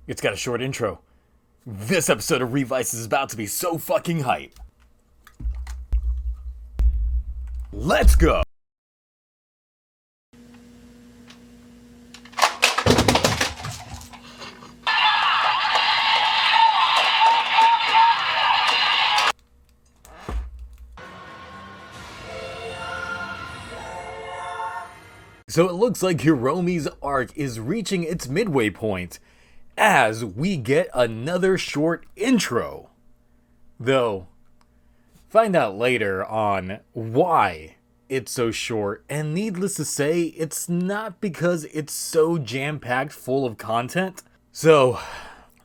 It's got a short intro. This episode of Revice is about to be so fucking hype. Let's go! So it looks like Hiromi's arc is reaching its midway point as we get another short intro. Though, find out later on why it's so short, and needless to say, it's not because it's so jam-packed full of content. So,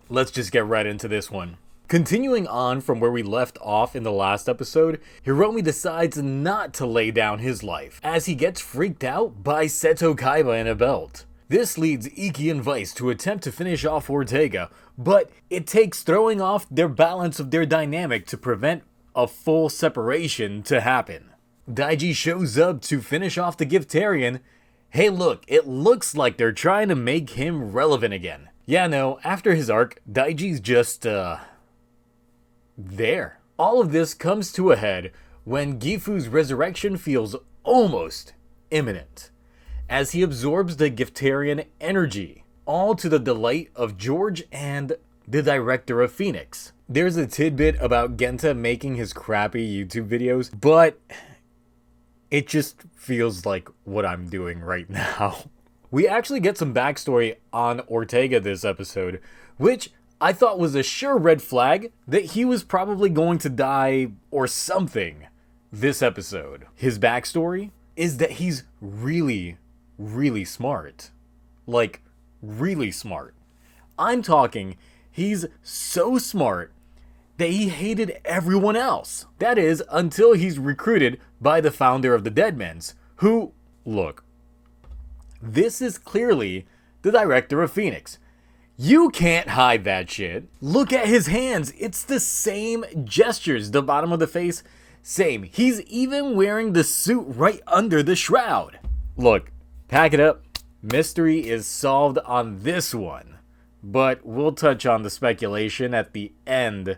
let's just get right into this one. Continuing on from where we left off in the last episode, Hiromi decides not to lay down his life, as he gets freaked out by Seto Kaiba in a belt. This leads Iki and Vice to attempt to finish off Olteca, but it takes throwing off their balance of their dynamic to prevent a full separation to happen. Daiji shows up to finish off the Giftarian. Hey look, it looks like they're trying to make him relevant again. Yeah, no, after his arc, Daiji's just, there. All of this comes to a head when Gifu's resurrection feels almost imminent, as he absorbs the Giftarian energy, all to the delight of George and the director of Phoenix. There's a tidbit about Genta making his crappy YouTube videos, but it just feels like what I'm doing right now. We actually get some backstory on Olteca this episode, which I thought was a sure red flag that he was probably going to die or something this episode. His backstory is that he's really smart. Like, really smart. I'm talking, he's so smart that he hated everyone else. That is, until he's recruited by the founder of the Deadmen's, who, look, this is clearly the director of Phoenix. You can't hide that shit. Look at his hands. It's the same gestures. The bottom of the face, same. He's even wearing the suit right under the shroud. Look, pack it up. Mystery is solved on this one. But we'll touch on the speculation at the end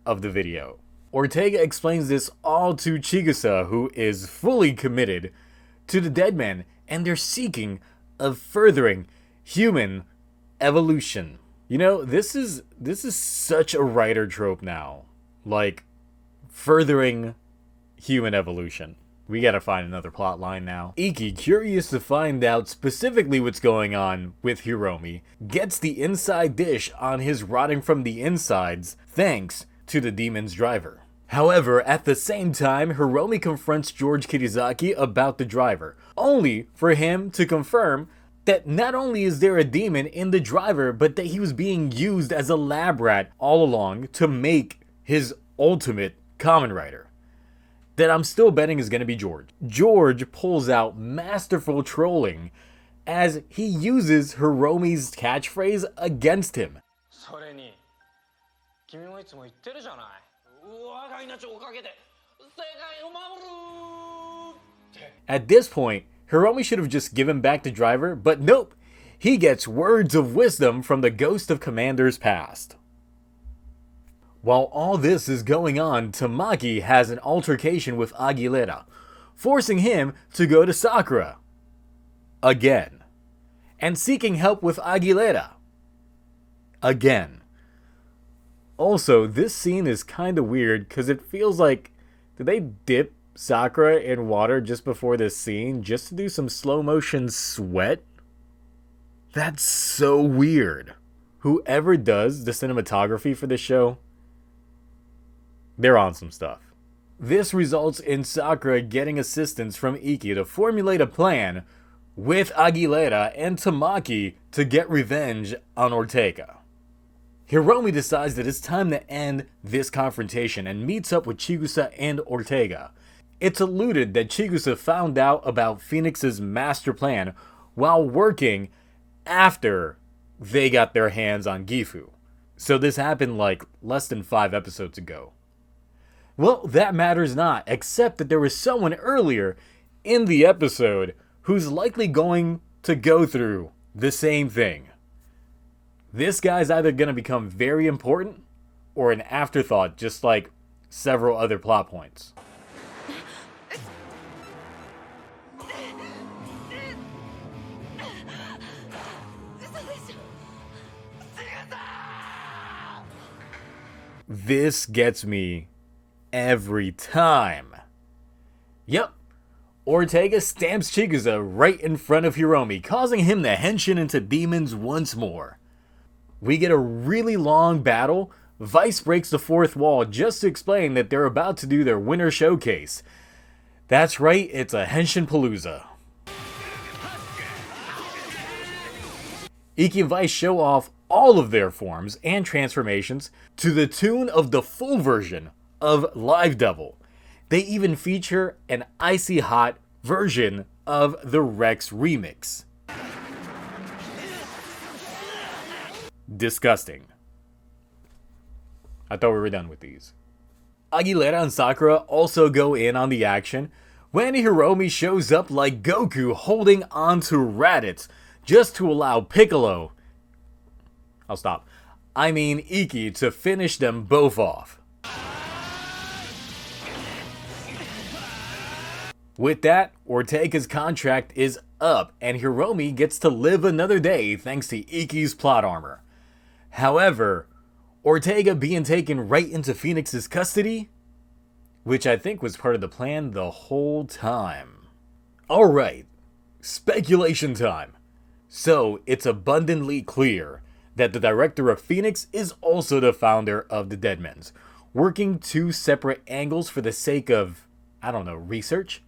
of the video. Olteca explains this all to Chigusa, who is fully committed to the Deadmen, and they're seeking of furthering human evolution. You know, this is such a writer trope now. Like, furthering human evolution. We gotta find another plot line now. Iki, curious to find out specifically what's going on with Hiromi, gets the inside dish on his rotting from the insides thanks to the demon's driver. However, at the same time, Hiromi confronts George Kirizaki about the driver, only for him to confirm that not only is there a demon in the driver, but that he was being used as a lab rat all along to make his ultimate Kamen Rider. That I'm still betting is going to be George. George pulls out masterful trolling as he uses Hiromi's catchphrase against him. At this point, Hiromi should have just given back the driver, but nope, he gets words of wisdom from the ghost of commanders past. While all this is going on, Tamaki has an altercation with Aguilera, forcing him to go to Sakura again, and seeking help with Aguilera again. Also, this scene is kinda weird because it feels like, did they dip Sakura in water just before this scene just to do some slow motion sweat? That's so weird. Whoever does the cinematography for this show, they're on some stuff. This results in Sakura getting assistance from Iki to formulate a plan with Aguilera and Tamaki to get revenge on Olteca. Hiromi decides that it's time to end this confrontation and meets up with Chigusa and Olteca. It's alluded that Chigusa found out about Phoenix's master plan while working after they got their hands on Gifu. So this happened like less than 5 episodes ago. Well, that matters not, except that there was someone earlier in the episode who's likely going to go through the same thing. This guy's either going to become very important or an afterthought, just like several other plot points. This gets me every time. Yep. Olteca stamps Chigusa right in front of Hiromi, causing him to henshin into demons once more. We get a really long battle. Vice breaks the fourth wall just to explain that they're about to do their winter showcase. That's right, it's a henshin palooza. Iki and Vice show off all of their forms and transformations to the tune of the full version of Live Devil. They even feature an icy hot version of the Rex remix. Disgusting. I thought we were done with these. Aguilera and Sakura also go in on the action when Hiromi shows up like Goku holding onto Raditz just to allow Piccolo, Iki, to finish them both off. With that, Olteca's contract is up and Hiromi gets to live another day thanks to Iki's plot armor. However, Olteca being taken right into Phoenix's custody, which I think was part of the plan the whole time. Alright, speculation time. So, it's abundantly clear that the director of Phoenix is also the founder of the Deadmans, working two separate angles for the sake of, research?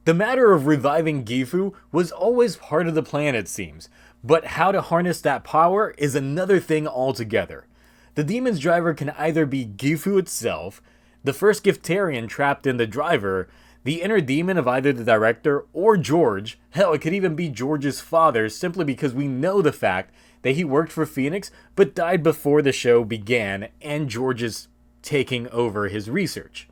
The matter of reviving Gifu was always part of the plan, it seems, but how to harness that power is another thing altogether. The demon's driver can either be Gifu itself, the first Giftarian trapped in the driver, the inner demon of either the director or George. Hell, it could even be George's father, simply because we know the fact that he worked for Phoenix but died before the show began and George is taking over his research.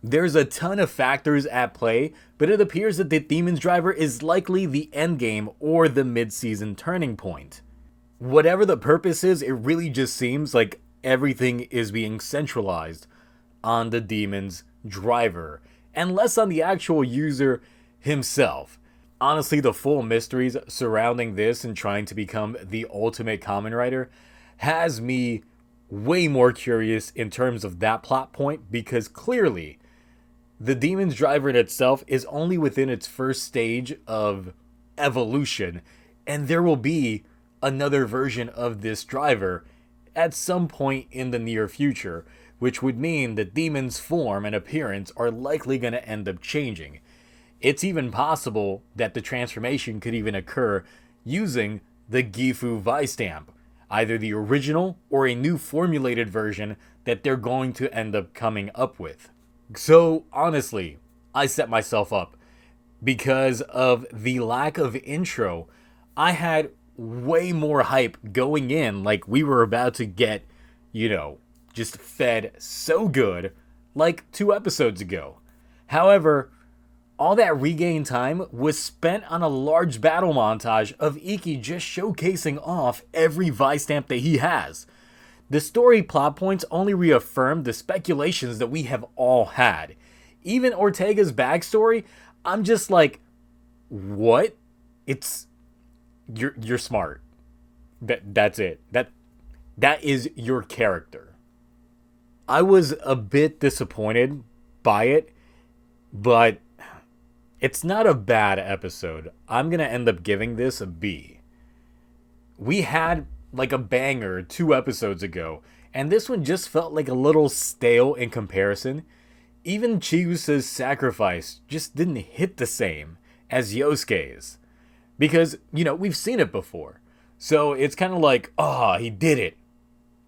There's a ton of factors at play, but it appears that the demon's driver is likely the endgame or the mid-season turning point. Whatever the purpose is, it really just seems like everything is being centralized on the demon's driver, and less on the actual user himself. Honestly, the full mysteries surrounding this and trying to become the ultimate Kamen Rider has me way more curious in terms of that plot point, because clearly the demon's driver in itself is only within its first stage of evolution, and there will be another version of this driver at some point in the near future, which would mean the demon's form and appearance are likely going to end up changing. It's even possible that the transformation could even occur using the Gifu Vice stamp, either the original or a new formulated version that they're going to end up coming up with. So honestly, I set myself up. Because of the lack of intro, I had way more hype going in, like we were about to get, just fed so good like 2 episodes ago. However, all that regained time was spent on a large battle montage of Iki just showcasing off every Vice stamp that he has. The story plot points only reaffirmed the speculations that we have all had. Even Olteca's backstory, I'm just like, what? You're smart. That's it. That is your character. I was a bit disappointed by it, but it's not a bad episode. I'm gonna end up giving this a B. We had like a banger 2 episodes ago, and this one just felt like a little stale in comparison. Even Chigusa's sacrifice just didn't hit the same as Yosuke's. Because, we've seen it before. So it's kind of like, he did it.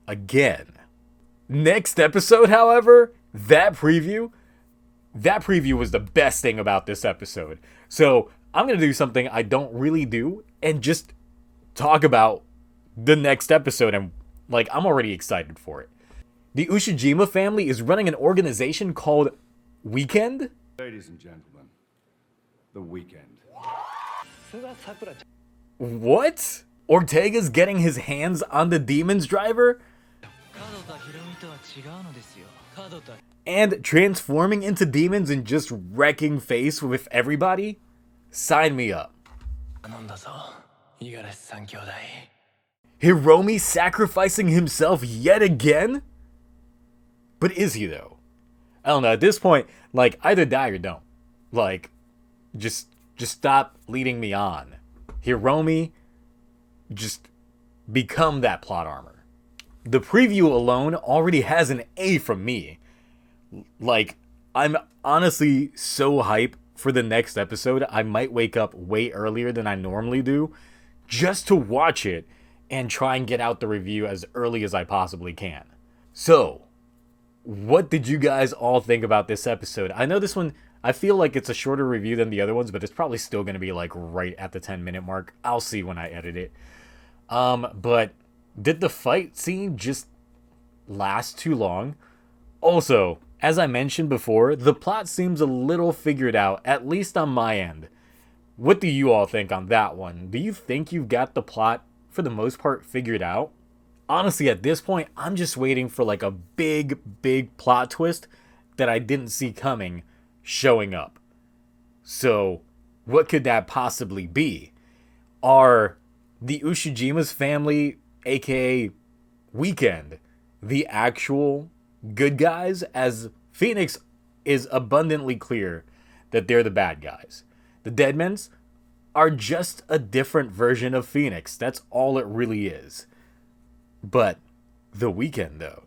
Again. Next episode, however, that preview was the best thing about this episode. So I'm going to do something I don't really do and just talk about the next episode. And, I'm already excited for it. The Ushijima family is running an organization called Weekend? Ladies and gentlemen, the Weekend. What? Ortega's getting his hands on the demon's driver and transforming into demons and just wrecking face with everybody? Sign me up. Hiromi sacrificing himself yet again? But is he though? I don't know, at this point, like, either die or don't. Like, just stop leading me on. Hiromi, just become that plot armor. The preview alone already has an A from me. Like, I'm honestly so hyped for the next episode. I might wake up way earlier than I normally do just to watch it and try and get out the review as early as I possibly can. So, what did you guys all think about this episode? I know this one, I feel like it's a shorter review than the other ones, but it's probably still going to be like right at the 10-minute mark. I'll see when I edit it. But did the fight scene just last too long? Also, as I mentioned before, the plot seems a little figured out, at least on my end. What do you all think on that one? Do you think you've got the plot, for the most part, figured out? Honestly, at this point, I'm just waiting for like a big plot twist that I didn't see coming showing up. So, what could that possibly be? Are the Ushijima's family, aka Weekend, the actual good guys, as Phoenix is abundantly clear that they're the bad guys? The Deadmans are just a different version of Phoenix. That's all it really is. But the Weekend, though.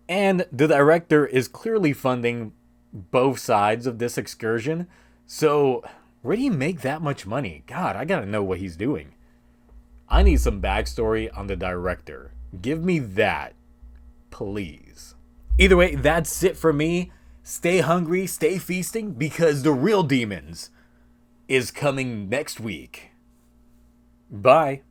And the director is clearly funding both sides of this excursion. So, where do you make that much money? God, I gotta know what he's doing. I need some backstory on the director. Give me that, please. Either way, that's it for me. Stay hungry, stay feasting, because the real demons is coming next week. Bye.